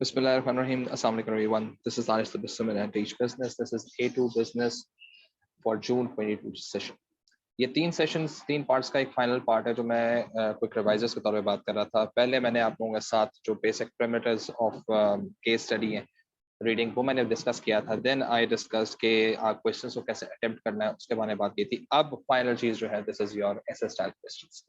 Bismillahirrahmanirrahim. Assalamu alaikum everyone. This is Anis Bismillah and Teach Business. This is A2 Business for June 22 session. ये तीन parts का एक final part है जो मैं क्विक रिवाइजर्स के तौर पे बात कर रहा था। पहले मैंने आप लोगों के साथ जो basic parameters of case study है रीडिंग वो मैंने डिस्कस किया था। देन आई डिस्कस के क्वेश्चंस को कैसे अटेम्प्ट करना है उसके बारे में बात की थी। अब फाइनल चीज जो है this is your SA style questions.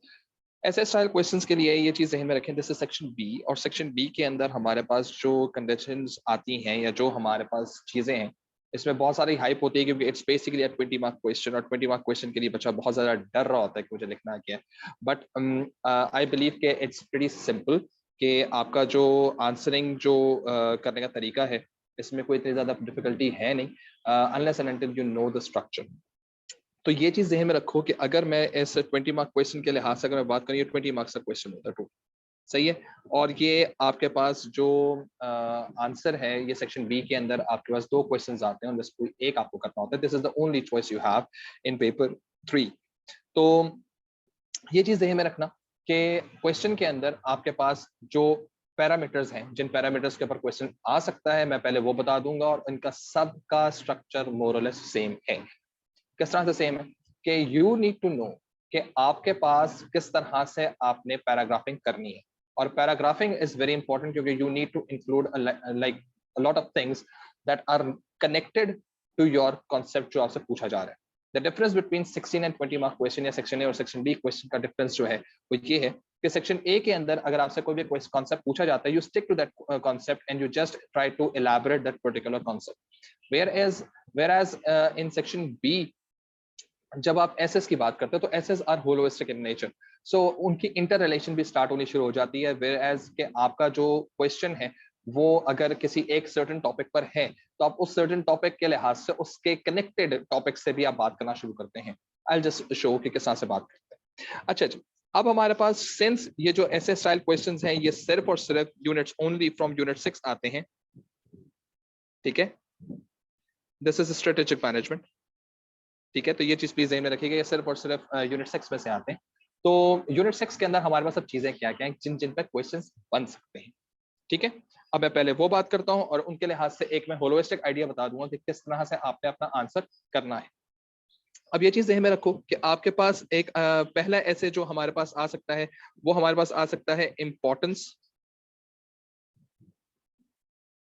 ऐसे स्टाइल क्वेश्चंस के लिए ये चीज ध्यान में रखें, दिस इज सेक्शन बी और सेक्शन बी के अंदर हमारे पास जो कंडीशंस आती हैं या जो हमारे पास चीजें हैं इसमें बहुत सारी हाइप होती है क्योंकि it's basically a 20 mark question और 20 मार्क क्वेश्चन के लिए बच्चा बहुत ज्यादा डर रहा होता है कि मुझे लिखना क्या है। बट आई बिलीव के इट्स प्रीटी सिंपल कि आपका जो आंसरिंग जो करने का तरीका है इसमें कोई इतनी ज्यादा डिफिकल्टी है नहीं unless and until you know the structure. तो ये चीज ध्यान में रखो कि अगर मैं इस 20 मार्क क्वेश्चन के लिहाज से अगर मैं बात करूँ, ये 20 मार्क्स का क्वेश्चन होता है टोटल, सही है। और ये आपके पास जो आंसर है ये सेक्शन बी के अंदर आपके पास दो क्वेश्चंस आते हैं और कोई एक आपको करना होता है। This is the only choice you have in paper 3। तो ये चीज ध्यान में रखना कि क्वेश्चन के अंदर आपके पास जो पैरामीटर्स हैं, जिन पैरामीटर्स के ऊपर क्वेश्चन आ सकता है मैं पहले वो बता दूंगा और इनका सबका स्ट्रक्चर मोर और लेस सेम है। किस तरह से सेम है कि यू नीड टू नो कि आपके पास किस तरह से आपने पैराग्राफिंग करनी है। और पैराग्राफिंग इज वेरी इंपॉर्टेंट क्योंकि you need to include like a lot of things that are connected to your concept जो आपसे पूछा जा रहा है। The difference between 16 and 20 mark question या सेक्शन ए और सेक्शन बी क्वेश्चन का डिफरेंस जो है वो ये है कि सेक्शन ए के अंदर अगर आपसे कोई भी कॉन्सेप्ट पूछा जाता है you stick to that concept and you just try to elaborate that particular concept. whereas in section B जब आप एसएस की बात करते हो तो एसएस आर होलोइस्टिक इन नेचर, सो उनकी इंटर रिलेशन भी स्टार्ट होनी शुरू हो जाती है। वेयर एज के आपका जो क्वेश्चन है वो अगर किसी एक सर्टेन टॉपिक पर है तो आप उस सर्टेन टॉपिक के लिहाज से उसके कनेक्टेड टॉपिक से भी आप बात करना शुरू करते हैं। आई जस्ट शो कि किस तरह से बात करते हैं। अच्छा जी, अब हमारे पास सिंस ये जो एसए स्टाइल क्वेश्चंस हैं ये सिर्फ और सिर्फ यूनिट्स ओनली फ्रॉम यूनिट 6 आते हैं, ठीक है। दिस इज स्ट्रेटेजिक मैनेजमेंट, ठीक है। तो ये चीज प्लीज ध्यान में रखिएगा, ये सिर्फ और सिर्फ यूनिट 6 में से आते हैं। तो यूनिट 6 के अंदर हमारे पास सब चीजें क्या क्या हैं जिन जिन पे क्वेश्चंस बन सकते हैं, ठीक है। अब मैं पहले वो बात करता हूं और उनके लिहाज से एक मैं होलोइस्टिक आइडिया बता दूंगा कि किस तरह से आपने अपना आंसर करना है। अब ये चीज ध्यान में रखो कि आपके पास एक पहला ऐसे जो हमारे पास आ सकता है वो हमारे पास आ सकता है इंपॉर्टेंस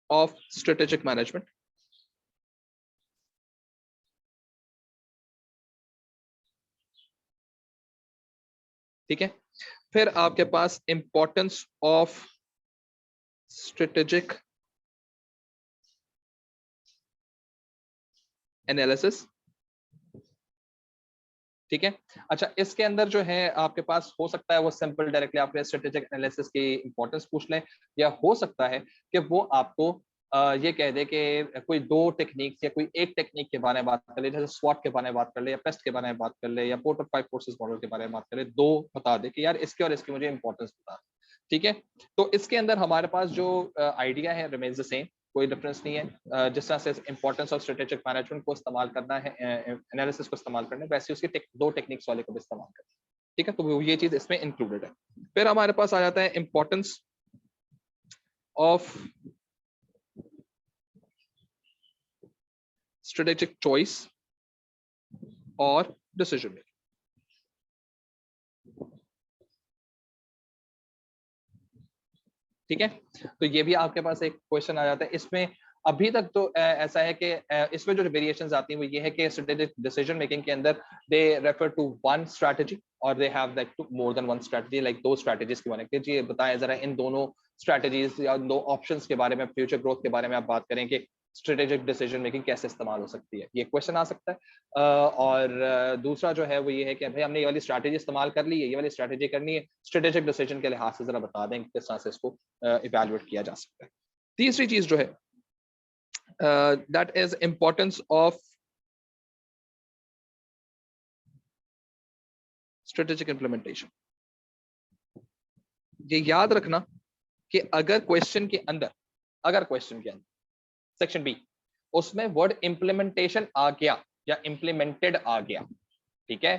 ऑफ स्ट्रेटेजिक मैनेजमेंट, ठीक है। फिर आपके पास इंपॉर्टेंस ऑफ स्ट्रेटेजिक एनालिसिस, ठीक है। अच्छा, इसके अंदर जो है आपके पास हो सकता है वो सिंपल डायरेक्टली आपने स्ट्रेटेजिक एनालिसिस की इंपॉर्टेंस पूछ लें या हो सकता है कि वो आपको ये कह दे कि कोई दो टेक्निक्स या कोई एक टेक्निक के बारे में बात कर ले, जैसे स्वॉट के बारे में बात कर ले या पेस्ट के बारे में बात कर ले या पोर्टर 5 फोर्सेस मॉडल के बारे में बात कर ले, दो बता दे कि यार इसके और इसकी मुझे इंपॉर्टेंस बता, ठीक है। तो इसके अंदर हमारे पास जो आइडिया है रिमेन्स द सेम, कोई डिफरेंस नहीं है। जिस तरह से इंपॉर्टेंस ऑफ स्ट्रेटेजिक मैनेजमेंट को इस्तेमाल करना है, एनालिसिस को इस्तेमाल करना है, वैसे उसकी दो टेक्निक्स वाले को भी इस्तेमाल करना है, ठीक है। तो ये चीज इसमें इंक्लूडेड है। फिर हमारे पास आ जाता है इंपॉर्टेंस ऑफ स्ट्रेटेजिक चॉइस और डिसीजन मेकिंग, ठीक है। तो ये भी आपके पास एक क्वेश्चन आ जाता है। इसमें अभी तक तो ऐसा है कि इसमें जो वेरिएशंस आती हैं वो ये है कि स्ट्रेटेजिक डिसीजन मेकिंग के अंदर they refer to one strategy और they have like two more than one strategy, like दो स्ट्रेटजीज की बात कीजिए। बताएं जरा इन दोनों स्ट्रेटजीज या दो ऑप्शंस के बारे में, फ्यूचर ग्रोथ के बारे में आप बात करें कि स्ट्रेटेजिक डिसीजन मेकिंग कैसे इस्तेमाल हो सकती है, ये क्वेश्चन आ सकता है। और दूसरा जो है वो ये है कि भाई हमने ये वाली स्ट्रैटेजी इस्तेमाल कर ली है, ये वाली स्ट्रैटेजी करनी है, स्ट्रेटेजिक डिसीजन के लिहाज से जरा बता दें किस तरह से इसको इवैल्यूएट किया जा सकता है। तीसरी चीज जो है that is importance of strategic implementation. ये याद रखना कि अगर क्वेश्चन के अंदर सेक्शन बी उसमें वर्ड इंप्लीमेंटेशन आ गया या इंप्लीमेंटेड आ गया, ठीक है,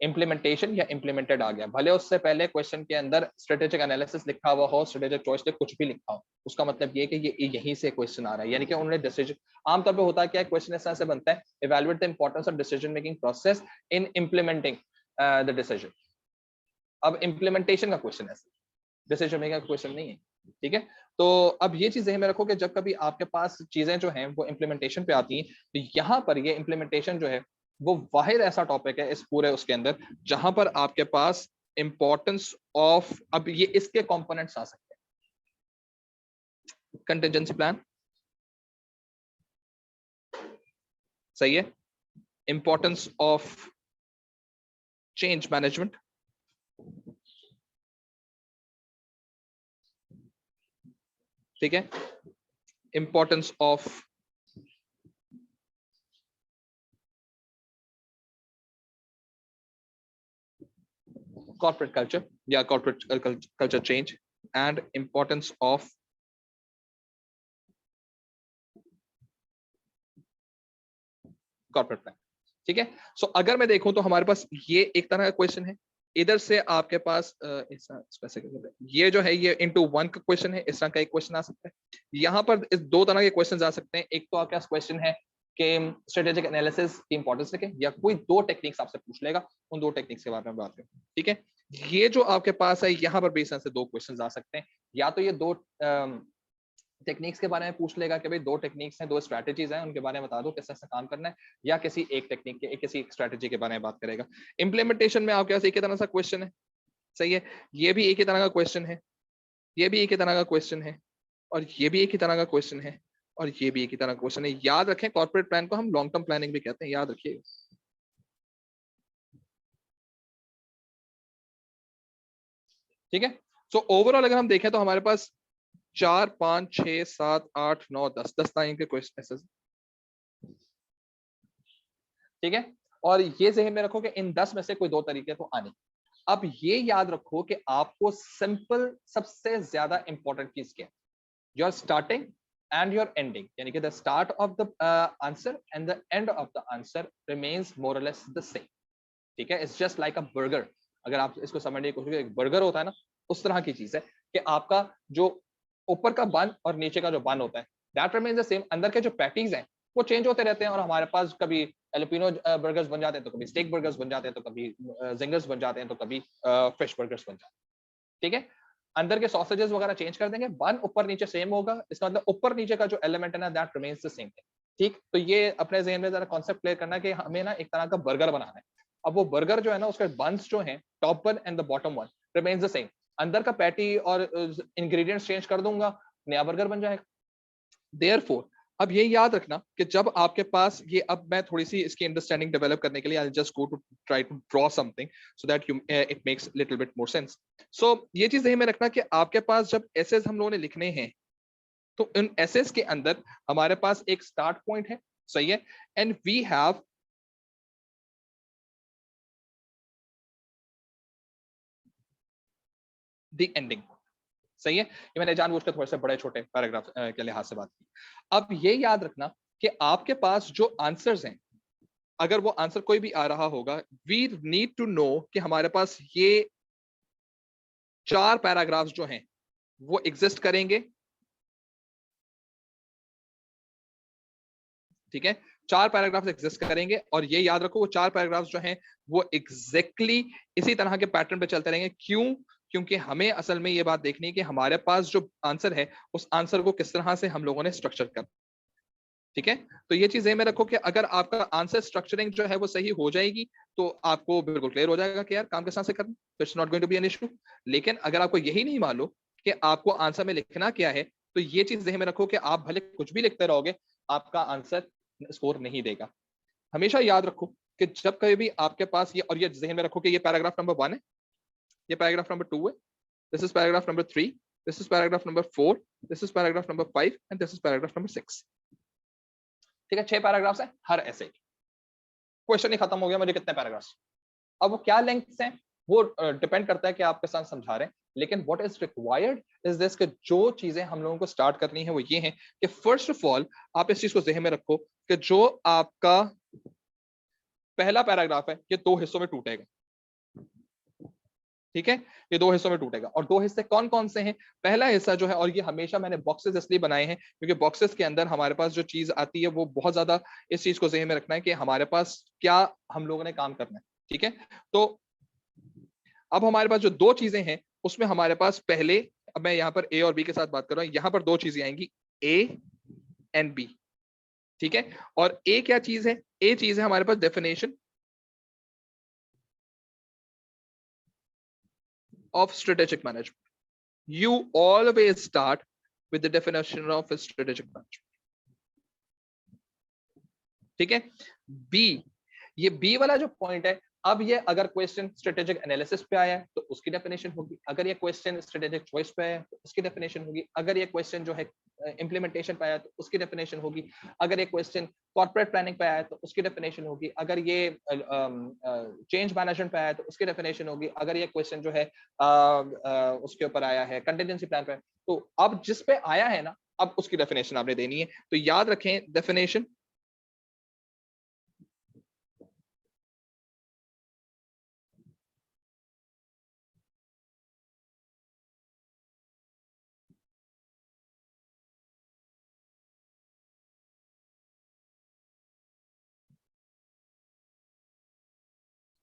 इम्प्लीमेंटेशन या इम्प्लीमेंटेड आ गया, भले उससे पहले क्वेश्चन के अंदर स्ट्रेटेजिक एनालिसिस लिखा हुआ हो, स्ट्रेटेजिक चॉइस कुछ भी लिखा हो, उसका मतलब ये कि ये यहीं से क्वेश्चन आ रहा है, यानी कि उन्होंने डिसीजन, आमतौर पे होता क्या है, क्वेश्चन इस तरह से बनता है, evaluate the importance of decision making process in implementing the decision. अब इम्प्लीमेंटेशन का क्वेश्चन है, डिसीजन मेकिंग का क्वेश्चन नहीं है, ठीक है। तो अब ये चीजें में रखो कि जब कभी आपके पास चीजें जो हैं वो इम्प्लीमेंटेशन पे आती हैं, तो यहाँ पर ये इम्प्लीमेंटेशन जो है वो वाहिद ऐसा टॉपिक है इस पूरे उसके अंदर जहां पर आपके पास इंपॉर्टेंस ऑफ, अब ये इसके कंपोनेंट्स आ सकते हैं, कंटिजेंसी प्लान, सही है, इंपॉर्टेंस ऑफ चेंज मैनेजमेंट, ठीक है, importance of corporate culture, yeah, corporate culture change, and importance of corporate plan, ठीक है। सो अगर मैं देखूं तो हमारे पास ये एक तरह का क्वेश्चन है, इधर से आपके पास ये जो है ये इनटू वन का क्वेश्चन है, इस तरह का एक क्वेश्चन आ सकता है। यहाँ पर इस दो तरह के क्वेश्चन आ सकते हैं, एक तो आपके पास क्वेश्चन है कि स्ट्रेटेजिक एनालिसिस की इंपॉर्टेंस लिखें, या कोई दो टेक्निक्स आपसे पूछ लेगा, उन दो टेक्निक्स के बारे में बात करें, ठीक है। ये जो आपके पास है यहाँ पर बेस से दो क्वेश्चन आ सकते हैं, या तो ये दो टेक्निक्स के बारे में पूछ लेगा कि भाई दो टेक्निक्स हैं, दो स्ट्रैटेजीज हैं, उनके बारे में बता दो किस तरह से काम करना है, या किसी एक टेक्निक के किसी एक स्ट्रैटेजी के बारे में बात करेगा। इंप्लीमेंटेशन में आपके पास एक ही तरह सा क्वेश्चन है, सही है, ये भी एक ही तरह का क्वेश्चन है, ये भी एक ही तरह का क्वेश्चन है, और ये भी एक ही तरह का क्वेश्चन है, और ये भी एक ही तरह का क्वेश्चन है। याद रखें कॉर्पोरेट प्लान को हम लॉन्ग टर्म प्लानिंग भी कहते हैं, याद रखिए, ठीक है। सो ओवरऑल अगर हम देखें तो हमारे पास 4 5 6 7 8 9 10 टाइम के क्वेश्चन, ठीक है। और ये जहन में रखो कि इन 10 में से कोई दो तरीके तो आने। अब ये याद रखो कि आपको सिंपल सबसे ज्यादा इंपॉर्टेंट चीज क्या है, your starting and your ending, यानी कि the start of the answer and the end of the answer remains more और लेस द सेम, ठीक है। It's just like a burger, अगर आप इसको समझने की कोशिश करें, एक बर्गर होता है ना, उस तरह की चीज है कि आपका जो ऊपर का बन और नीचे का जो बन होता है दैट रिमेन्स द सेम, अंदर के जो पैटीज हैं वो चेंज होते रहते हैं, और हमारे पास कभी एलिपिनो बर्गर्स बन जाते हैं, तो कभी स्टेक बर्गर्स बन जाते हैं, तो कभी जिंगर्स बन जाते हैं, तो कभी फिश बर्गर्स बन जाते हैं, ठीक है। अंदर के सॉसेजेस वगैरह चेंज कर देंगे, बन ऊपर नीचे सेम होगा, इसका मतलब ऊपर नीचे का जो एलिमेंट है ना दैट रिमेन्स द सेम, ठीक। तो ये अपने ज़हन में जरा कॉन्सेप्ट क्लियर करना कि हमें ना एक तरह का बर्गर बनाना है। अब वो बर्गर जो है ना उसके बंस जो हैं, टॉप बन and the bottom one remains the same, अंदर का पैटी और इंग्रेडिएंट्स चेंज कर दूंगा, नया बर्गर बन जाएगा। देयरफॉर अब ये याद रखना कि जब आपके पास ये, अब मैं थोड़ी सी इसकी अंडरस्टैंडिंग डेवलप करने के लिए I just go to try to draw something so that you it makes little bit more sense. So ये चीज ध्यान में रखना कि आपके पास जब एसेस हम लोगों ने लिखने हैं, तो इन एसेस के अंदर हमारे पास एक स्टार्ट पॉइंट है, सही है, and we have the ending, सही है। ये मैंने जानबूझकर थोड़े से बड़े छोटे पैराग्राफ के लिहाज से बात की। अब ये याद रखना कि आपके पास जो आंसर्स हैं, अगर वो आंसर कोई भी आ रहा होगा, वी नीड टू नो कि हमारे पास ये 4 पैराग्राफ्स जो हैं वो एग्जिस्ट करेंगे, ठीक है, 4 पैराग्राफ्स एग्जिस्ट करेंगे, और ये याद रखो वो 4 पैराग्राफ्स जो हैं वो एग्जैक्टली इसी तरह के पैटर्न पे चलते रहेंगे। क्यों? क्योंकि हमें असल में ये बात देखनी है कि हमारे पास जो आंसर है उस आंसर को किस तरह से हम लोगों ने स्ट्रक्चर कर, ठीक है। तो ये चीजें में रखो कि अगर आपका आंसर स्ट्रक्चरिंग जो है वो सही हो जाएगी तो आपको बिल्कुल क्लियर हो जाएगा कि यार काम किस तरह से करना, तो it's not going to be an issue. लेकिन अगर आपको यही नहीं मालूम कि आपको आंसर में लिखना क्या है, तो ये चीज ज़हन में रखो कि आप भले कुछ भी लिखते रहोगे, आपका आंसर स्कोर नहीं देगा। हमेशा याद रखो कि जब कभी भी आपके पास ये, और ये ज़हन में रखो कि ये पैराग्राफ नंबर 1 है, ये पैराग्राफ नंबर 2 है, this is paragraph number 3, this is paragraph number 4, this is paragraph number 5 and this is paragraph number 6, ठीक है। 6 पैराग्राफ्स हैं हर ऐसे, क्वेश्चन ही खत्म हो गया, मुझे कितने पैराग्राफ्स। अब वो क्या लेंथ्स हैं वो डिपेंड करता है कि आपके साथ समझा रहे हैं, लेकिन what is required is this कि जो चीजें हम लोगों को स्टार्ट करनी है वो ये है कि फर्स्ट ऑफ ऑल आप इस चीज को ज़हन में रखो कि जो आपका पहला पैराग्राफ है ये 2 हिस्सों में टूटेगा, ठीक है, ये दो हिस्सों में टूटेगा। और दो हिस्से कौन कौन से हैं? पहला हिस्सा जो है, और ये हमेशा मैंने बॉक्सेस इसलिए बनाए हैं क्योंकि बॉक्सेस के अंदर हमारे पास जो चीज आती है वो बहुत ज्यादा इस चीज को ज़हन में रखना है कि हमारे पास क्या हम लोगों ने काम करना है। ठीक है, तो अब हमारे पास जो दो चीजें हैं उसमें हमारे पास पहले, अब मैं यहाँ पर ए और बी के साथ बात कर रहा हूँ, यहाँ पर दो चीजें आएंगी, ए एंड बी। ठीक है, और ए क्या चीज है? ए चीज है हमारे पास definition of strategic management. You always start with the definition of strategic management. ठीक है, बी, ये बी वाला जो पॉइंट है, अब ये अगर क्वेश्चन स्ट्रेटेजिक एनालिसिस पे आया है तो उसकी डेफिनेशन होगी, अगर ये क्वेश्चन स्ट्रेटेजिक चॉइस पे आया है तो उसकी डेफिनेशन होगी, अगर ये क्वेश्चन जो है इंप्लीमेंटेशन पे आया है तो उसकी डेफिनेशन होगी, अगर ये क्वेश्चन कॉर्पोरेट प्लानिंग पे आया है तो उसकी डेफिनेशन होगी, अगर ये चेंज मैनेजमेंट पे आया है तो उसकी डेफिनेशन होगी, अगर ये क्वेश्चन जो है उसके ऊपर आया है कंटिजेंसी प्लान पे, तो अब जिस पे आया है ना, अब उसकी डेफिनेशन आपने देनी है। तो याद रखें डेफिनेशन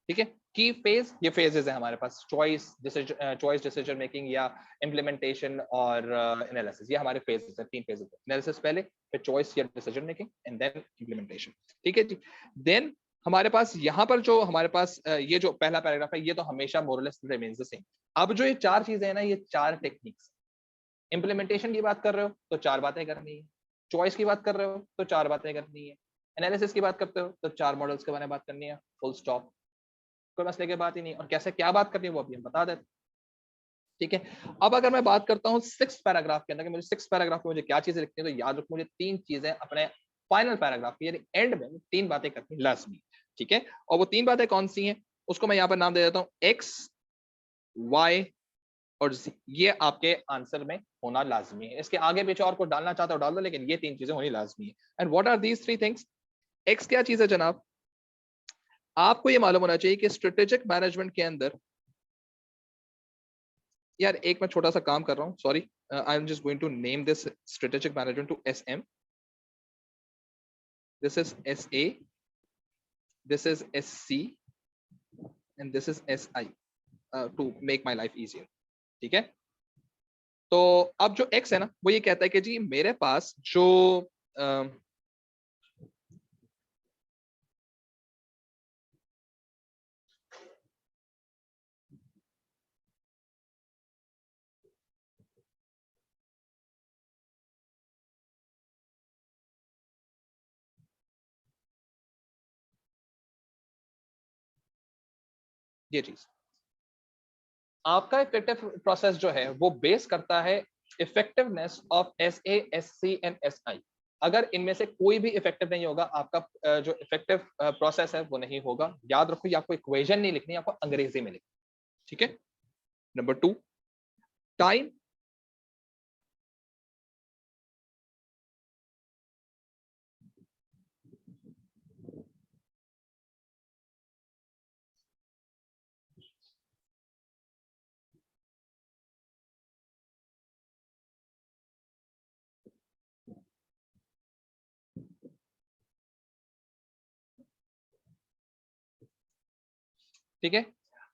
ठीक है, की फेज, ये फेजेस है हमारे पास, चॉइस डिसीजन मेकिंग या इम्प्लीमेंटेशन और एनालिसिस, ये हमारे फेजेस है, तीन फेजेस है, एनालिसिस पहले, फिर चॉइस या decision making and then implementation. ठीक है जी, देन हमारे पास यहाँ पर जो हमारे पास ये जो पहला पैराग्राफ है ये तो हमेशा मोरलेस रिमेन्स द सेम। अब जो ये चार चीजें हैं ना, ये चार टेक्निक्स, इम्प्लीमेंटेशन की बात कर रहे हो तो चार बातें करनी है, चॉइस की बात कर रहे हो तो चार बातें करनी है, एनालिसिस की बात करते हो तो चार मॉडल्स के बारे में बात करनी है, फुल स्टॉप, कोई मसले की बात ही नहीं। और कैसे क्या बात करनी है वो अभी हम बता देते। ठीक है, अब अगर मैं बात करता हूँ सिक्स पैराग्राफ के अंदर कि मुझे सिक्स पैराग्राफ में मुझे क्या चीजें लिखनी है, तो याद रखो मुझे तीन चीजें अपने फाइनल पैराग्राफ यानी एंड में तीन बातें करनी लाजमी। ठीक है, और वो तीन बातें कौन सी हैं उसको मैं यहाँ पर नाम दे देता हूँ, एक्स, वाई और Z, ये आपके आंसर में होना लाजमी है। इसके आगे पीछे और को डालना चाहता हो डाल दो, लेकिन ये तीन चीजें होनी लाजमी है। And what are these three things? X क्या चीज है जनाब? आपको ये मालूम होना चाहिए कि स्ट्रेटेजिक मैनेजमेंट के अंदर, यार एक मैं छोटा सा काम कर रहा हूँ, sorry, I am just going to name this strategic management to SM, this is SA, this is SC and this is SI, to make my life easier. ठीक है, तो अब जो X है ना वो ये कहता है कि जी मेरे पास जो ये चीज, आपका इफेक्टिव प्रोसेस जो है वो बेस करता है effectiveness of SA, SC and SI। अगर इनमें से कोई भी इफेक्टिव नहीं होगा, आपका जो इफेक्टिव प्रोसेस है वो नहीं होगा। याद रखो, ये आपको इक्वेशन नहीं लिखनी, आपको अंग्रेजी में लिखनी। ठीक है, नंबर 2, टाइम, ठीक है।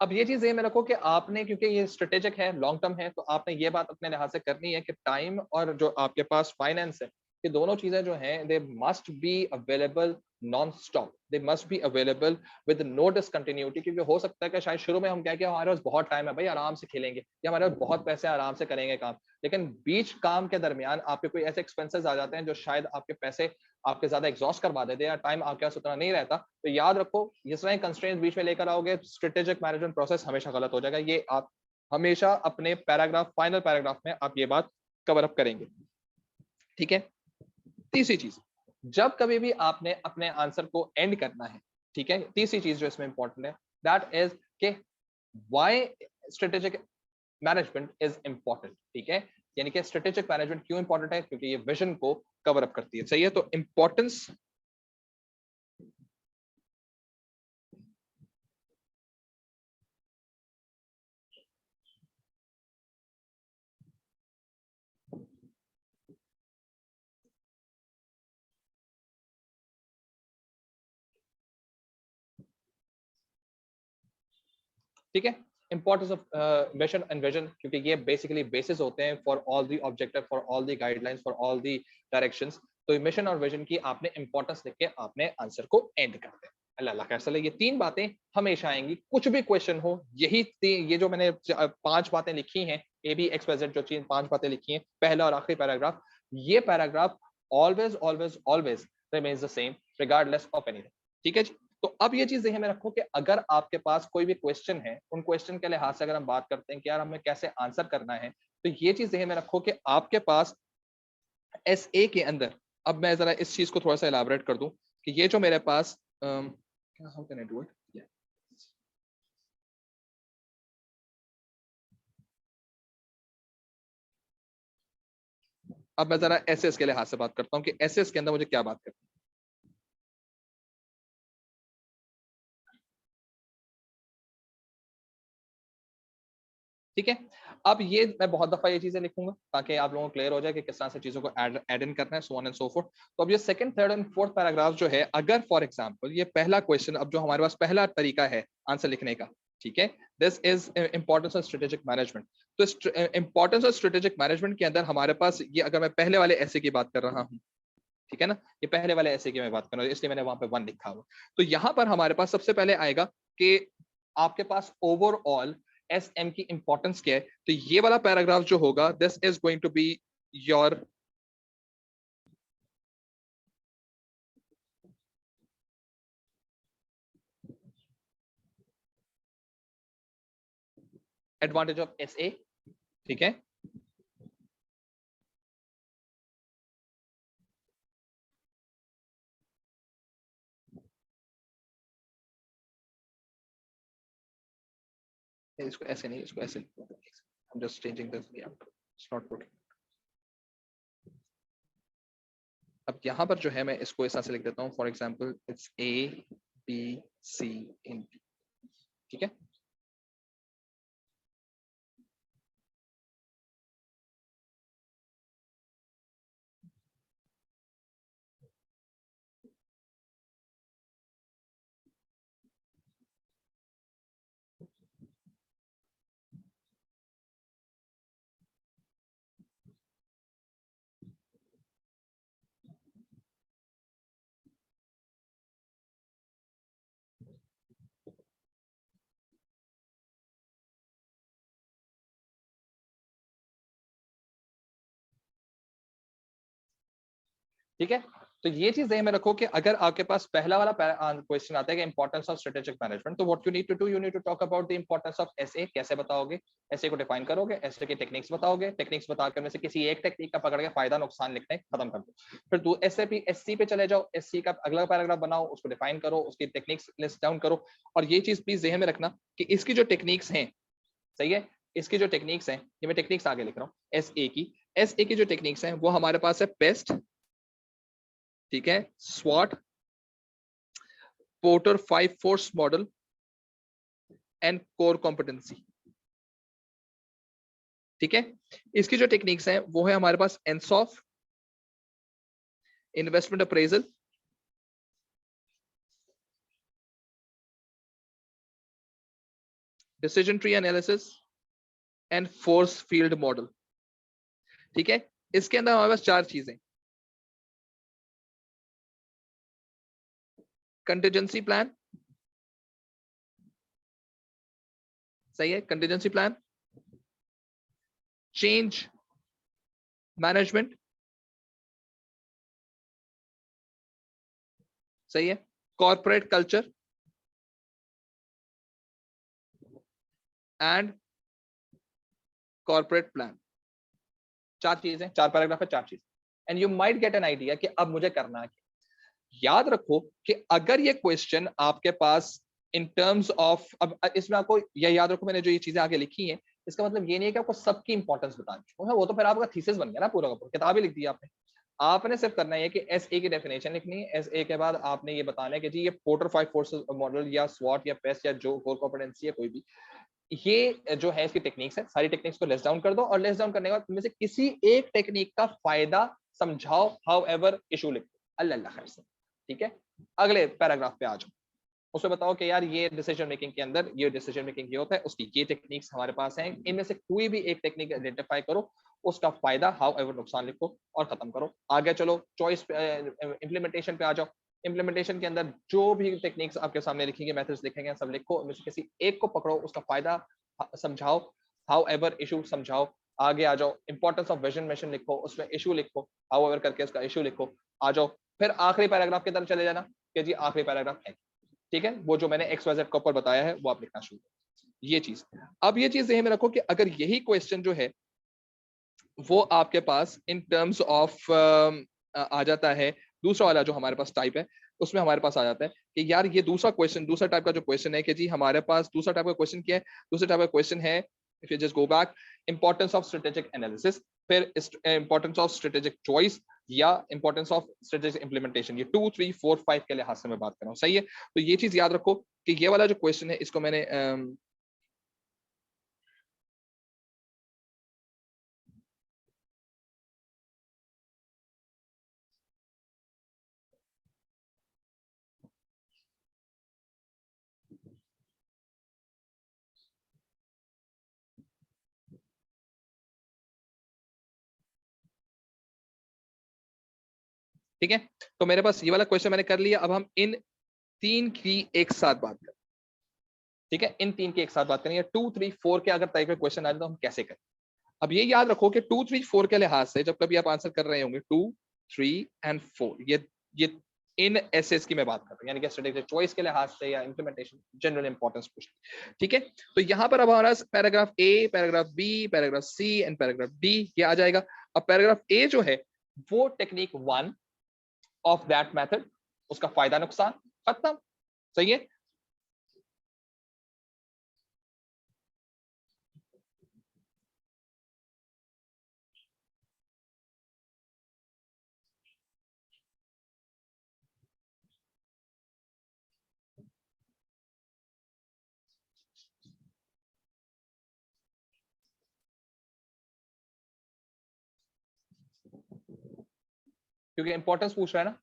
अब ये चीज ये में रखो कि आपने, क्योंकि ये स्ट्रेटेजिक है, लॉन्ग टर्म है, तो आपने ये बात अपने लिहाज से करनी है कि टाइम और जो आपके पास फाइनेंस है, ये दोनों चीजें जो हैं they must be available non stop, they must be available with no discontinuity. क्योंकि हो सकता है कि शायद शुरू में हम कहें कि हमारे पास बहुत टाइम है भाई, आराम से खेलेंगे, या हमारे पास बहुत पैसे, आराम से करेंगे काम, लेकिन बीच काम के दरमियान आपके कोई ऐसे एक्सपेंसेस आ जाते हैं जो शायद आपके पैसे आपके ज्यादा एग्जॉस्ट करवा देते हैं, या टाइम आपके पास उतना नहीं रहता। तो याद रखो, जिस तरह कंस्ट्रेंट बीच में लेकर आओगे, स्ट्रेटेजिक मैनेजमेंट प्रोसेस हमेशा गलत हो जाएगा। ये आप हमेशा अपने पैराग्राफ, फाइनल पैराग्राफ में आप ये बात कवर अप करेंगे। ठीक है, तीसरी चीज, जब कभी भी आपने अपने आंसर को एंड करना है, ठीक है, तीसरी चीज जो इसमें इंपॉर्टेंट है, दैट इज के why strategic management is important. ठीक है, यानी कि स्ट्रेटेजिक मैनेजमेंट क्यों इंपॉर्टेंट है? क्योंकि ये विजन को कवर अप करती है। सही है, तो इंपॉर्टेंस ठीक है। Importance of mission and vision, क्योंकि ये बेसिकली बेसिस होते हैं for all the objective, for all the guidelines, for all the directions. तो मिशन और विजन की आपने इंपॉर्टेंस लिख के आपने आंसर को एंड कर दिया। अल्लाह खैर। ये 3 बातें हमेशा आएंगी, कुछ भी क्वेश्चन हो, यही ये जो मैंने 5 बातें लिखी हैं, A B X Y Z जो चीज 5 बातें लिखी हैं, पहला और आखिरी पैराग्राफ, ये paragraph always always always remains the same regardless of anything. ठीक है जी। तो अब ये चीज ध्यान में रखो कि अगर आपके पास कोई भी क्वेश्चन है, उन क्वेश्चन के लिहाज से अगर हम बात करते हैं कि यार हमें कैसे आंसर करना है, तो ये चीज ध्यान में रखो कि आपके पास एसए के अंदर, अब मैं जरा इस चीज को थोड़ा सा इलाबोरेट कर दूं कि ये जो मेरे पास how can I do it, अब मैं जरा एसएस के लिहाज से बात करता हूं कि एसएस के अंदर मुझे क्या बात करनी है। ठीक है। अब ये मैं बहुत दफा ये चीजें लिखूंगा ताकि आप लोगों को क्लियर हो जाए कि किस तरह से चीजों को ऐड इन करना है, so on and so fourth. तो अब ये second, third and fourth paragraph जो है, अगर फॉर एग्जांपल ये पहला क्वेश्चन, अब जो हमारे पास पहला तरीका है आंसर लिखने का, ठीक है, this is importance of strategic management. तो इंपॉर्टेंस ऑफ स्ट्रेटेजिक मैनेजमेंट के अंदर हमारे पास ये, अगर मैं पहले वाले ऐसे की बात कर रहा हूँ, ठीक है ना, ये पहले वाले ऐसे की मैं बात कर रहा हूँ, इसलिए मैंने वहां पे 1 लिखा हुआ। तो यहां पर हमारे पास सबसे पहले आएगा कि आपके पास ओवरऑल एसएम की इंपॉर्टेंस क्या है। तो ये वाला पैराग्राफ जो होगा, this is going to be your advantage of SA. ठीक है। इसको ऐसे नहीं, इसको ऐसे, I'm just changing this, yeah, it's not working। अब यहां पर जो है मैं इसको इस तरह से लिख देता हूं, for example it's A B C in B. ठीक है। ठीक है। तो ये चीज ध्यान में रखो कि अगर आपके पास पहला वाला क्वेश्चन आता है कि इंपॉर्टेंस ऑफ स्ट्रेटेजिक मैनेजमेंट, तो what you need to do, you need to talk about the importance of SA. कैसे बताओगे? एसए को डिफाइन करोगे, एसए की टेक्निक्स बताओगे, टेक्निक्स बताकर में से किसी एक टेक्निक का पकड़ के फायदा नुकसान लिखने खत्म कर दो। फिर तू एसएपी एससी पे चले जाओ, एससी का अगला पैराग्राफ बनाओ, उसको डिफाइन करो, उसकी टेक्निक्स लिस्ट डाउन करो। और ये चीज प्लीज ध्यान में रखना कि इसकी जो टेक्निक्स हैं, सही है, इसकी जो टेक्निक्स हैं, ये मैं टेक्निक्स आगे लिख रहा हूँ, एसए की जो टेक्निक्स हैं वो हमारे पास है पेस्ट, ठीक है, स्वॉट, Porter 5 force model and core competency. ठीक है। इसकी जो टेक्निक्स हैं वो है हमारे पास Ansoff, investment appraisal, decision tree analysis and force field model. ठीक है। इसके अंदर हमारे पास 4 चीजें, कंटिजेंसी प्लान, सही है, कंटिजेंसी प्लान, चेंज मैनेजमेंट, सही है, corporate culture and corporate plan. 4 चीजें, 4 पैराग्राफ है, 4 चीज। And you might get an idea कि अब मुझे करना है। याद रखो कि अगर ये क्वेश्चन आपके पास इन टर्म्स ऑफ, अब इसमें आपको यह याद रखो, मैंने जो ये चीजें आगे लिखी हैं, इसका मतलब ये नहीं है कि आपको सबकी इंपॉर्टेंस बतानी है, वो तो फिर आपका थीसिस बन गया ना, पूरा का पूरा किताब ही लिख दी आपने। आपने सिर्फ करना है कि एस ए की डेफिनेशन लिखनी है, एस ए के बाद आपने ये बताना है कि जी ये पोर्टर 5 फोर्सेस मॉडल या स्वॉट या पेस्ट या जो कोर कॉम्पिटेंसी है कोई भी, ये जो है इसकी टेक्निक्स है, सारी टेक्निक्स को लेस डाउन कर दो, और लेस डाउन करने के बाद इनमें से किसी एक टेक्निक का फायदा समझाओ, हाउ एवर इशू लिखो। अल्लाह खैर से। ठीक है। अगले पैराग्राफ पे आ जाओ। उसमें बताओ कि यार ये डिसीजन मेकिंग के अंदर ये डिसीजन मेकिंग ये होता है, उसकी ये टेक्निक्स हमारे पास हैं, इनमें से कोई भी एक टेक्निक आइडेंटिफाई करो, उसका फायदा हाउ एवर नुकसान लिखो और खत्म करो। आगे चलो चॉइस इम्प्लीमेंटेशन पे आ जाओ। इम्प्लीमेंटेशन के अंदर जो भी टेक्निक्स आपके सामने लिखेंगे, मेथड्स लिखेंगे, सब लिखो, उनमें से किसी एक को पकड़ो, उसका फायदा समझाओ, हाउ एवर इशू समझाओ। आगे आ जाओ, इंपॉर्टेंस ऑफ विजन मिशन लिखो, उसमें इशू लिखो, हाउ एवर करके उसका इशू लिखो। आ जाओ फिर आखिरी पैराग्राफ की तरफ चले जाना कि जी आखिरी पैराग्राफ है, ठीक है, वो जो मैंने एक्स वाई जेड के ऊपर बताया है वो आप लिखना शुरू करो। ये चीज, अब ये चीज ध्यान में रखो कि अगर यही क्वेश्चन जो है वो आपके पास इन टर्म्स ऑफ आ जाता है, दूसरा वाला जो हमारे पास टाइप है उसमें हमारे पास आ जाता है कि यार ये दूसरा क्वेश्चन, दूसरा टाइप का जो क्वेश्चन है कि जी हमारे पास दूसरा टाइप का क्वेश्चन क्या है, दूसरा टाइप का क्वेश्चन है if you just go back, importance of strategic analysis, फिर इंपॉर्टेंस ऑफ स्ट्रेटेजिक चॉइस या इंपॉर्टेंस ऑफ स्ट्रेटेजिक इंप्लीमेंटेशन। ये 2 3 4 5 के लिहाज से मैं बात कर रहा हूँ, सही है। तो ये चीज याद रखो कि ये वाला जो क्वेश्चन है इसको मैंने ठीक है, तो मेरे पास ये वाला क्वेश्चन मैंने कर लिया। अब हम इन तीन की एक साथ बात करें, ठीक है, इन तीन की एक साथ बात करेंगे। 2 3 4 के अगर टाइप के क्वेश्चन आ जाए तो हम कैसे करें। अब ये याद रखो कि 2 3 4 के लिहाज से जब कभी आप आंसर कर रहे होंगे 2 3 एंड 4, ये इन एसेस की मैं बात कर रहा हूँ, यानी कि स्ट्रेटेजिक चॉइस के लिहाज से या इंप्लीमेंटेशन जनरल इंपॉर्टेंस पूछ, ठीक है। तो यहाँ पर अब हमारा paragraph A, paragraph B, paragraph C and paragraph D ये आ जाएगा। अब पैराग्राफ ए जो है वो टेक्निक 1 ऑफ दैट मेथड, उसका फायदा नुकसान खत्म, सही है। क्योंकि इंपॉर्टेंस पूछ रहा है ना,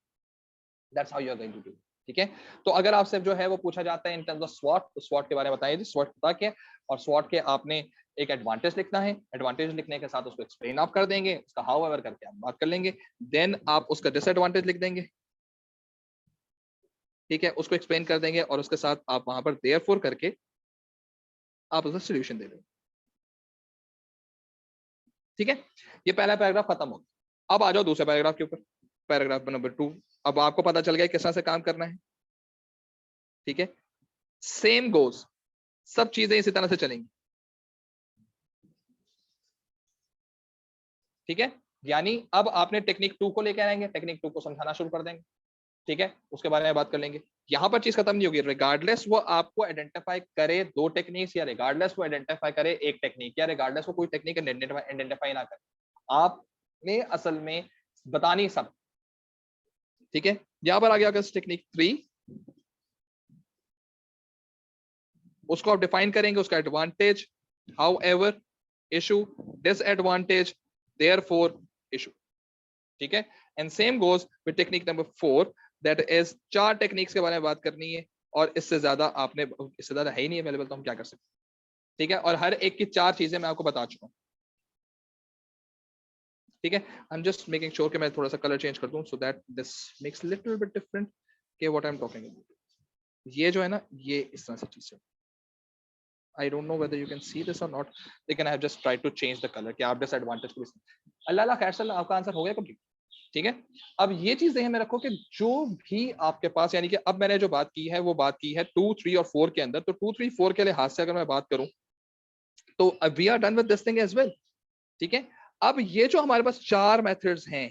that's how you are going to do, ठीक है। तो अगर आपसे जो है वो पूछा जाता है इन टर्म्स ऑफ स्वॉट, तो स्वॉट के बारे में बताइए, स्वॉट पता क्या है, और स्वॉट के आपने एक एडवांटेज लिखना है, एडवांटेज लिखने के साथ उसको एक्सप्लेन आप कर देंगे, उसका हाउ एवर करके आप बात कर लेंगे, देन आप उसका डिसएडवांटेज लिख देंगे, ठीक है, उसको एक्सप्लेन कर देंगे और उसके साथ आप वहां पर देयरफॉर करके आप उसका सोल्यूशन दे देंगे, ठीक है। ये पहला पैराग्राफ खत्म हो गया। अब आ जाओ दूसरे पैराग्राफ के ऊपर, पैराग्राफ नंबर 2। अब आपको पता चल गया किस तरह से काम करना है, ठीक है, सेम गोज, सब चीजें इसी तरह से चलेंगी, ठीक है। यानी अब आपने टेक्निक 2 को लेकर आएंगे, टेक्निक 2 को समझाना शुरू कर देंगे, ठीक है, उसके बारे में बात कर लेंगे। यहां पर चीज खत्म नहीं होगी, रिगार्डलेस वो आपको आइडेंटिफाई करे 2 टेक्निक्स, या रिगार्डलेस वो आइडेंटिफाई करे 1 टेक्निक, या रिगार्डलेस वो कोई टेक्निक आइडेंटिफाई ना करे, आपने असल में बतानी सब, ठीक है। यहां पर आ गया टेक्निक 3, उसको आप डिफाइन करेंगे, उसका advantage, how ever, issue, disadvantage, therefore, issue, ठीक है। And same goes with technique number 4, that is 4 techniques के बारे में बात करनी है, और इससे ज्यादा आपने, इससे ज्यादा है ही नहीं अवेलेबल, तो हम क्या कर सकते हैं, ठीक है। और हर एक की 4 चीजें मैं आपको बता चुका हूं, ठीक है। I am just making sure कि मैं थोड़ा सा कलर चेंज कर दूं so that this makes little bit different के what I am talking about. ये जो है ना, ये इस तरह से चीज है। I don't know whether you can see this or not. लेकिन I have just tried to change the color कि आप डिसएडवांटेज को भी, अल्लाह खैर सल्ला, आपका आंसर हो गया कंप्लीट, ठीक है। अब ये चीज ध्यान में रखो कि जो भी आपके पास, यानी कि अब मैंने जो बात की है वो बात की है 2 3 और 4 के अंदर, तो 2 3 4 के लिहाज से अगर मैं बात करूं तो we are done with this thing as well, ठीक है। अब ये जो हमारे पास 4 मेथड्स हैं,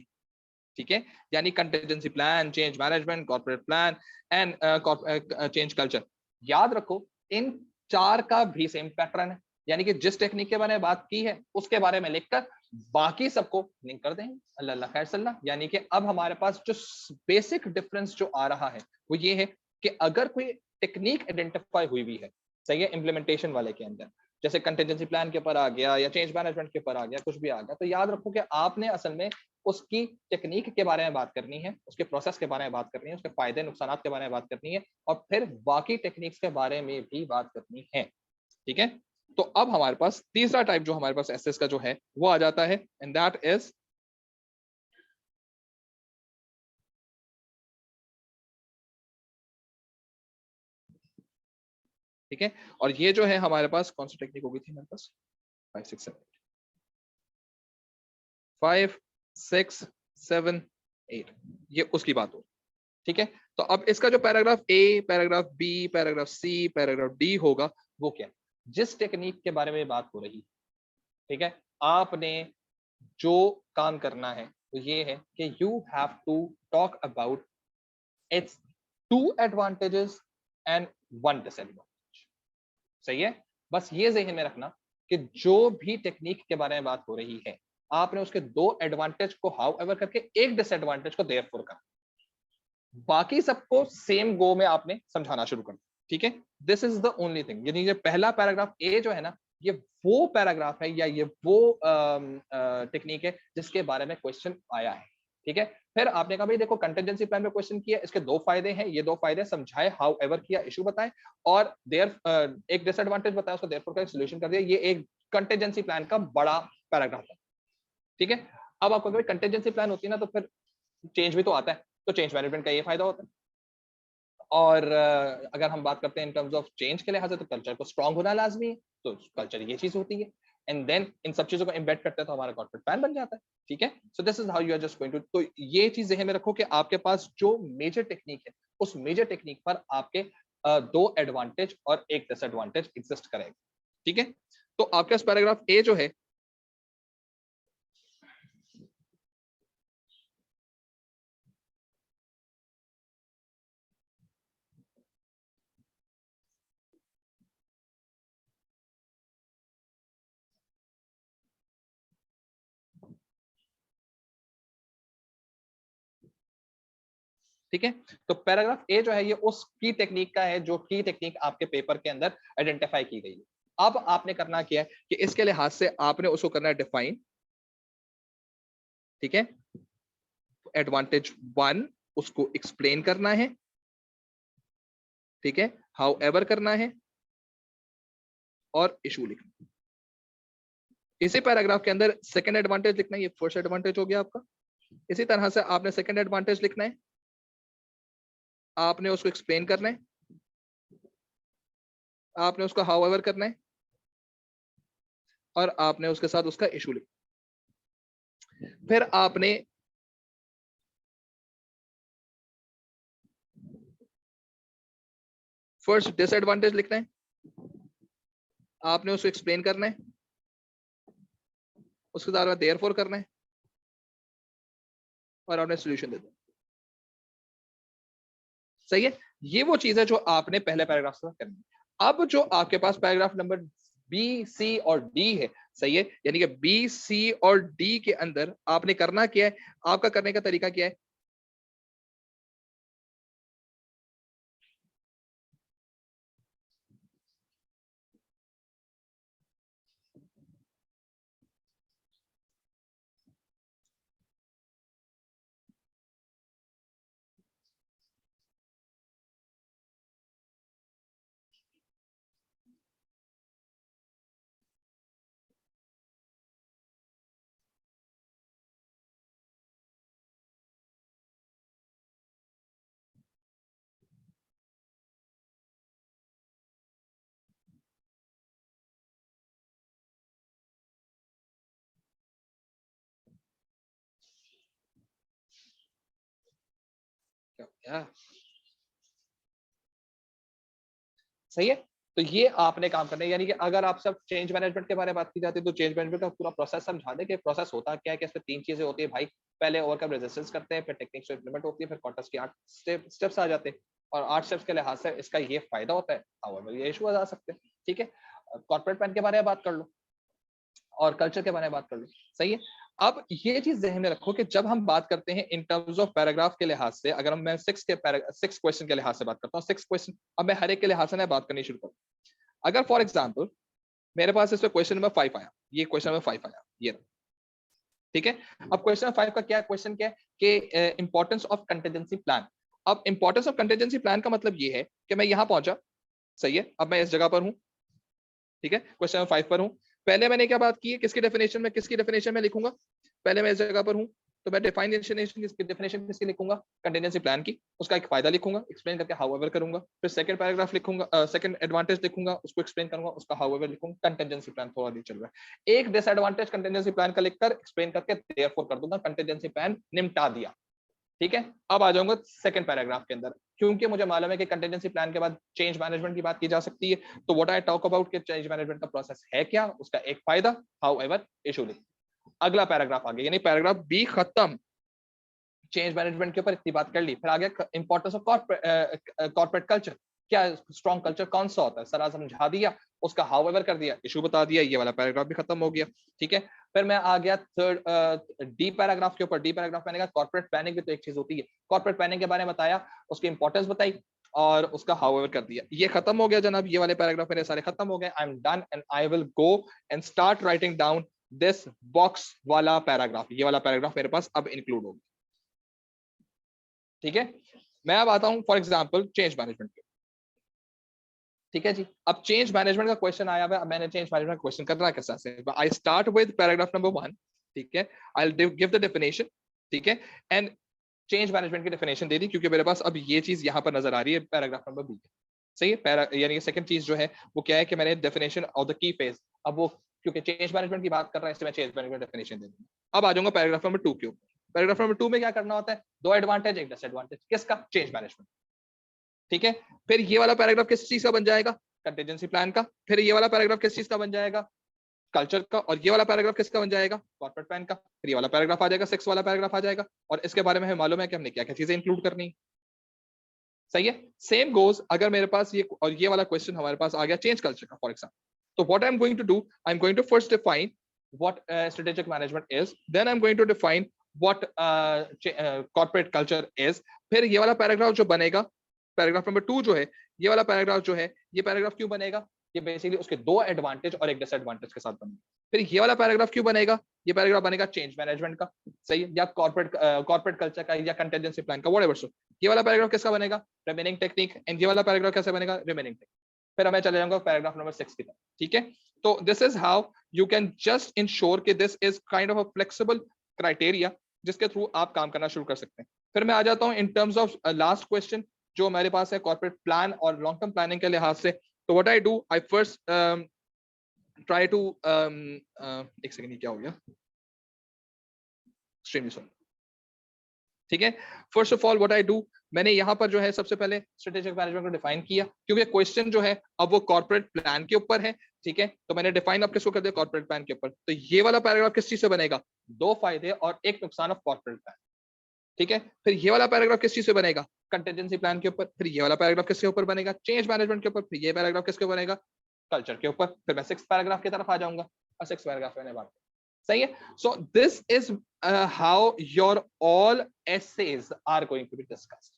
ठीक है, यानी contingency plan, change management, corporate plan and change culture, याद रखो इन 4 का भी सेम पैटर्न है, यानी कि जिस टेक्निक के बारे में बात की है उसके बारे में लिखकर बाकी सबको लिंक कर देंगे, अल्लाह खैर सल्ला। यानी कि अब हमारे पास जो बेसिक डिफरेंस जो आ रहा है वो ये है कि अगर कोई टेक्निक आइडेंटिफाई हुई भी है, सही है, इम्प्लीमेंटेशन वाले के अंदर, जैसे कंटिजेंसी प्लान के ऊपर आ गया या चेंज मैनेजमेंट के ऊपर आ गया, कुछ भी आ गया, तो याद रखो कि आपने असल में उसकी टेक्निक के बारे में बात करनी है, उसके प्रोसेस के बारे में बात करनी है, उसके फायदे नुकसान के बारे में बात करनी है, और फिर बाकी टेक्निक्स के बारे में भी बात करनी है। ठीक है, तो अब हमारे पास तीसरा टाइप जो हमारे पास एसेस का जो है वो आ जाता है, एंड दैट इज ठीक है। और ये जो है हमारे पास कौन सी टेक्निक होगी थी हमारे पास, 5 6 7 5 6 7 8, ये उसकी बात हो। ठीक है, तो अब इसका जो paragraph A, paragraph B, paragraph C, paragraph D होगा, वो क्या, जिस टेक्निक के बारे में बात हो रही, ठीक है, आपने जो काम करना है वो ये है कि you have to talk about its 2 advantages and 1 disadvantage. सही है, बस ये ज़हन में रखना कि जो भी टेक्निक के बारे में बात हो रही है, आपने उसके 2 एडवांटेज को हाउ एवर करके एक डिसएडवांटेज को देयरफॉर करना, बाकी सबको सेम गो में आपने समझाना शुरू कर दिया। ठीक है, this is the only thing. यानी ये पहला पैराग्राफ ए जो है ना, ये वो पैराग्राफ है या ये वो टेक्निक है जिसके बारे में क्वेश्चन आया है। ठीक है, फिर आपने कहा भाई देखो कंटिजेंसी प्लान में क्वेश्चन किया, इसके 2 फायदे हैं, ये 2 फायदे समझाए, हाउ एवर किया, इशू बताए, और देयर एक डिसएडवांटेज बताया, उसको देयरफॉर का सोल्यूशन कर दिया। ये एक कंटिजेंसी प्लान का बड़ा पैराग्राफ है। ठीक है, अब आपको कंटिजेंसी प्लान होती है ना, तो फिर चेंज भी तो आता है, तो चेंज मैनेजमेंट का ये फायदा होता है। और अगर हम बात करते हैं इन टर्म्स ऑफ चेंज के लिहाज से, तो कल्चर को स्ट्रांग होना लाजमी है, तो कल्चर ये चीज होती है, एंड देन इन सब चीजों को एम्बेड करते हैं तो हमारा कॉर्पोरेट प्लान बन जाता है। ठीक है, so this is how you are just going to, तो ये चीज ज़हन में रखो कि आपके पास जो मेजर टेक्निक है, उस मेजर टेक्निक पर आपके 2 एडवांटेज और 1 डिसएडवांटेज एग्जिस्ट करेगा। ठीक है, तो आपके पास पैराग्राफ ए जो है, ठीक है, तो पैराग्राफ ए जो है ये उस की टेक्निक का है जो की टेक्निक आपके पेपर के अंदर आइडेंटिफाई की गई है। अब आपने करना क्या है कि इसके लिहाज से आपने उसको करना है डिफाइन। ठीक है, एडवांटेज 1 उसको एक्सप्लेन करना है। ठीक है, हाउ एवर करना है और इशू लिखना है। इसी पैराग्राफ के अंदर सेकंड एडवांटेज लिखना है, ये फर्स्ट एडवांटेज हो गया आपका। इसी तरह से आपने सेकंड एडवांटेज लिखना है, आपने उसको एक्सप्लेन करना है, आपने उसको हाउ एवर करना है, और आपने उसके साथ उसका इशू लिखना। फिर आपने फर्स्ट डिसएडवांटेज लिखना है, आपने उसको एक्सप्लेन करना है, उसके बाद देयरफॉर करना है, और आपने सोल्यूशन दे देना। सही है, ये वो चीज है जो आपने पहले पैराग्राफ से करनी है। अब जो आपके पास पैराग्राफ नंबर बी, सी और डी है, सही है, यानी कि बी, सी और डी के अंदर आपने करना क्या है, आपका करने का तरीका क्या है, क्या, सही है। तो ये आपने काम करना है, यानी कि अगर आप सब चेंज मैनेजमेंट के बारे में बात की जाती है, तो चेंज मैनेजमेंट का पूरा प्रोसेस समझा दें कि प्रोसेस होता क्या है, कि इसमें 3 चीजें होती है भाई। पहले ओवरकम रेजिस्टेंस करते हैं, फिर टेक्निक्स इंप्लीमेंट होती है, फिर क्वार्टर्स की 8 स्टेप्स आ जाते हैं, और 8 स्टेप्स के लिहाज से इसका ये फायदा होता है, हाउएवर ये इशू आ सकते हैं। ठीक है, कॉर्पोरेट प्लान के बारे में बात कर लो और कल्चर के बारे में बात कर लो। सही है, अब ये चीज ध्यान में रखो कि जब हम बात करते हैं इन टर्म्स ऑफ पैराग्राफ के लिहाज से, अगर मैं 6 क्वेश्चन के लिहाज से बात करता हूँ, 6 क्वेश्चन, अब मैं हर एक के लिहाज से बात करनी शुरू करूँ। अगर फॉर एग्जाम्पल मेरे पास इसमें क्वेश्चन नंबर 5 आया, ये क्वेश्चन नंबर 5 आया, ये ठीक है। अब क्वेश्चन 5 का क्या क्वेश्चन क्या है कि इंपॉर्टेंस ऑफ कंटिजेंसी प्लान। अब इंपॉर्टेंस ऑफ कंटिजेंसी प्लान का मतलब ये है कि मैं यहां पहुंचा, सही है, अब मैं इस जगह पर हूं, ठीक है, क्वेश्चन 5 पर हूं। पहले मैंने क्या बात की है, किसकी डेफिनेशन में लिखूंगा, पहले मैं इस जगह पर हूं तो मैं डेफिनेशन किसकी लिखूंगा, कंटिजेंसी प्लान की, उसका एक फायदा लिखूंगा, एक्सप्लेन करके हाउएवर करूंगा, फिर सेकंड पैराग्राफ लिखूंगा, सेकंड एडवांटेज लिखूंगा, उसको एक्सप्लेन करूंगा, उसका हाउएवर लिखूंगा, कंटिजेंसी प्लान थोड़ा नहीं चल रहा है, एक डिसएडवांटेज कंटिजेंसी प्लान का लिखकर एक्सप्लेन करके देयरफॉर कर दूंगा, कंटिजेंसी प्लान निपटा दिया, ठीक है। अब आ जाऊंगा सेकंड पैराग्राफ के अंदर, क्योंकि मुझे मालूम है कि कंटिजेंसी प्लान के बाद चेंज मैनेजमेंट की बात की जा सकती है, तो व्हाट आई टॉक अबाउट कि चेंज मैनेजमेंट का प्रोसेस है क्या, उसका एक फायदा, हाउएवर इशू लिख। अगला पैराग्राफ आ गया, यानी पैराग्राफ बी खत्म, चेंज मैनेजमेंट के ऊपर इतनी बात कर ली, फिर आ गया इंपॉर्टेंस ऑफ कॉर्पोरेट कल्चर, क्या स्ट्रॉन्ग कल्चर कौन सा होता है, सारा समझा दिया, उसका हाउएवर कर दिया, इशू बता दिया, ये वाला पैराग्राफ भी खत्म हो गया, ठीक है। फिर मैं आ गया थर्ड डी पैराग्राफ के ऊपर। डी पैराग्राफ मैंने कहा कॉर्पोरेट प्लानिंग भी तो एक चीज होती है, कॉर्पोरेट प्लानिंग के बारे में बताया, उसकी इंपॉर्टेंस बताई और उसका हाउएवर कर दिया, ये खत्म हो गया जनाब, ये वाले पैराग्राफ मेरे सारे खत्म हो गए। I am done and I will go and start writing down this box वाला पैराग्राफ, ये वाला पैराग्राफ मेरे पास अब इंक्लूड होगा, ठीक है। मैं अब आता हूं फॉर एग्जांपल चेंज मैनेजमेंट पे, ठीक है जी। अब चेंज मैनेजमेंट का क्वेश्चन आया हुआ, मैंने चेंज मैनेजमेंट क्वेश्चन करना है कैसे, I start with paragraph number 1, ठीक है, I will give the definition, ठीक है, एंड चेंज मैनेजमेंट की डेफिनेशन दे दी, क्योंकि मेरे पास अब ये चीज यहां पर नजर आ रही है पैराग्राफ नंबर बी, सही है। यानी सेकंड चीज जो है वो क्या है कि मैंने definition of the key phase, अब वो क्योंकि चेंज मैनेजमेंट की बात कर रहा है इसलिए मैं चेंज मैनेजमेंट डेफिनेशन दे दूंगा। अब आ जाऊंगा पैराग्राफ नंबर 2 के ऊपर। पैराग्राफ नंबर 2 में क्या करना होता है, दो एडवांटेज एक डिसएडवांटेज, किसका, चेंज मैनेजमेंट, ठीक है। फिर ये वाला पैराग्राफ किस चीज का बन जाएगा, कंटीजेंसी प्लान का। फिर ये वाला पैराग्राफ किस चीज का बन जाएगा, कल्चर का। और ये वाला पैराग्राफ किसका बन जाएगा, कॉर्पोरेट प्लान का। फिर ये वाला पैराग्राफ आ जाएगा, 6 वाला पैराग्राफ आ जाएगा, और इसके बारे में हमें मालूम है कि हमने क्या क्या चीजें इंक्लूड करनी, सही है। सेम गोज अगर मेरे पास ये और ये वाला क्वेश्चन हमारे पास आ गया चेंज कल्चर का फॉर एग्जाम्पल, तो what I am going to do, I am going to first define what strategic management is, then I'm going to define what corporate culture is। फिर ये वाला पैराग्राफ जो बनेगा, पैराग्राफ नंबर 2 जो है, ये वाला पैराग्राफ जो है, ये पैराग्राफ क्यों बनेगा, ये बेसिकली उसके दो एडवांटेज और एक डिसएडवांटेज के साथ बनेगा। फिर ये वाला पैराग्राफ क्यों बनेगा, ये पैराग्राफ बनेगा चेंज मैनेजमेंट का, सही है, या कॉर्पोरेट कल्चर का, या कंटीजेंसी प्लान का, व्हाटएवर। सो ये वाला पैराग्राफ किसका बनेगा, रिमेनिंग टेक्निक, एंड ये वाला पैराग्राफ कैसे बनेगा, रिमेनिंग टेक्निक। फिर मैं चले जाऊंगा पैराग्राफ नंबर 6 की तरफ, ठीक है। तो this is how you can just ensure कि this is kind of a flexible criteria जिसके थ्रू आप काम करना शुरू कर सकते हैं। फिर मैं आ जाता हूं in terms of last question जो हमारे पास है कॉर्पोरेट प्लान और लॉन्ग टर्म प्लानिंग के लिहाज से। तो what I do, I first try to एक सेकंड, क्या हो गया, एक्सट्रीमली सॉरी, ठीक है। First of all what I do, मैंने यहाँ पर जो है सबसे पहले स्ट्रेटेजिक मैनेजमेंट को डिफाइन किया, क्योंकि क्वेश्चन जो है अब वो कॉर्पोरेट प्लान के ऊपर है, ठीक है। तो मैंने डिफाइन अब किसको कर दिया, कॉर्पोरेट प्लान के ऊपर। तो ये वाला पैराग्राफ किस चीज से बनेगा, दो फायदे और एक नुकसान ऑफ कॉर्पोरेट प्लान, ठीक है। फिर ये वाला पैराग्राफ किस चीज से बनेगा, कंटीजेंसी प्लान के ऊपर। फिर ये वाला पैराग्राफ किसके ऊपर बनेगा, चेंज मैनेजमेंट के ऊपर। फिर ये पैराग्राफ किसके बनेगा, कल्चर के ऊपर। फिर मैं 6 पैराग्राफ की तरफ आ जाऊंगा और 6 पैराग्राफ मैंने बात, सही है। So this is how your all essays are going to be discussed,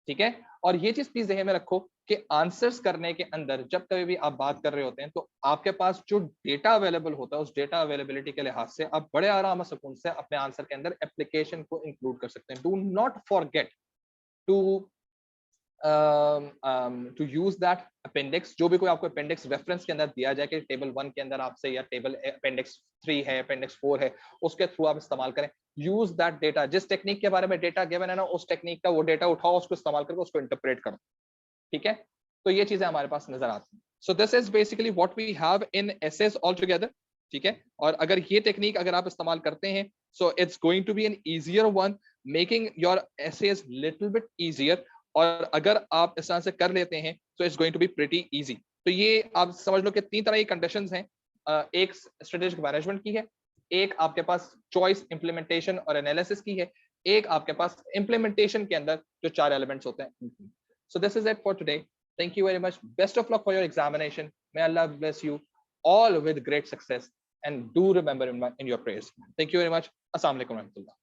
ठीक है। और ये चीज प्लीज ध्यान में रखो कि आंसर्स करने के अंदर जब कभी भी आप बात कर रहे होते हैं तो आपके पास जो डेटा अवेलेबल होता है उस डेटा अवेलेबिलिटी के लिहाज से आप बड़े आराम और सुकून से अपने आंसर के अंदर एप्लीकेशन को इंक्लूड कर सकते हैं। Do not forget to use that appendix, जो भी कोई आपको अपेंडिक्स रेफरेंस के अंदर दिया जाए कि टेबल 1 के अंदर आपसे, या टेबल अपेंडिक्स 3 है, अपेंडिक्स 4 है, उसके थ्रू आप इस्तेमाल करें। यूज दैट डेटा, जिस टेक्निक के बारे में डेटा गिवन है ना, उस टेक्निक का वो डेटा उठाओ, उसको इस्तेमाल करके उसको इंटरप्रेट करो, ठीक है। तो ये चीजें हमारे पास नजर आती हैं। So this is basically what we have in essays all together, ठीक है। और अगर ये टेक्निक अगर आप इस्तेमाल करते हैं, so it's going to be an easier one, making your essays little bit easier. और अगर आप इस तरह से कर लेते हैं तो it's going to be pretty easy. तो ये आप समझ लो कि 3 तरह की कंडीशंस हैं, एक स्ट्रेटेजिक मैनेजमेंट की है, एक आपके पास चॉइस, इंप्लीमेंटेशन और एनालिसिस की है, एक आपके पास इंप्लीमेंटेशन के अंदर जो 4 एलिमेंट्स होते हैं। So this is it for today, thank you very much, best of luck for your examination, may Allah bless you all with great success, and do remember in your prayers. Thank you very much. Assalamu alaikum warahmatullah.